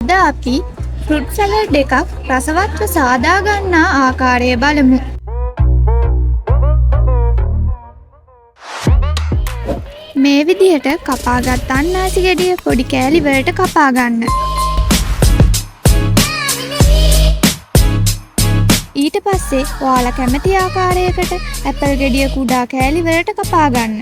අද අපි fruit salad එකක් රසවත්ව සාදා ගන්නා ආකාරය බලමු. මේ විදිහට කපාගත් අන්නාසි ගෙඩිය පොඩි කෑලි වලට කපා ගන්න. ඊට පස්සේ ඔයාලා කැමති ආකාරයකට ඇපල් ගෙඩිය කුඩා කෑලි වලට කපා ගන්න.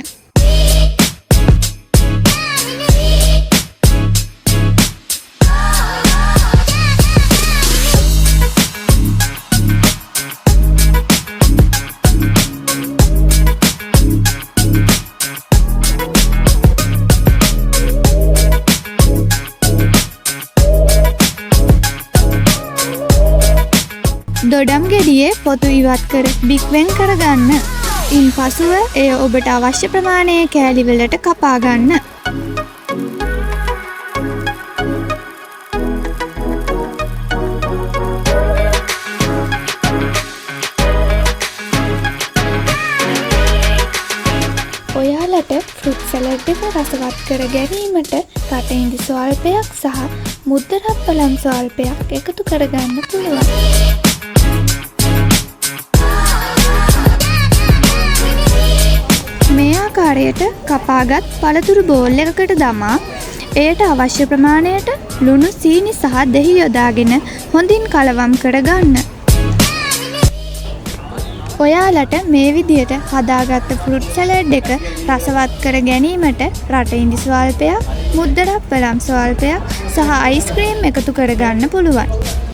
දොඩම් ගෙඩියේ පොතු ඉවත් කර බික් වෙන් කරගන්න. ඉන්පසුව එය ඔබට අවශ්‍ය ප්‍රමාණයේ කෑලි වලට කපා ගන්න. ඔයාලට ෆෘට් සලාඩ් එක රසවත් කර ගැනීමට රටඉඳි ස්වල්පයක් සහ මුද්ද රත්පලම් ස්වල්පයක් එකතු කරගන්න පුළුවන්. මේ ආකාරයට කපාගත් පළතුරු බෝල් එකකට දමා එයට අවශ්‍ය ප්‍රමාණයට ලුණු සීනි සහ දහි යොදාගෙන හොඳින් කලවම් කරගන්න. ඔයාලට මේ විදිහට හදාගත්ත ෆෘට් සලාඩ් එක රසවත් කර ගැනීමට රටඉඳි ස්වල්පයක්, මුද්ද රත්පලම් ස්වල්පයක් සහ අයිස්ක්‍රීම් එකතු කරගන්න පුළුවන්.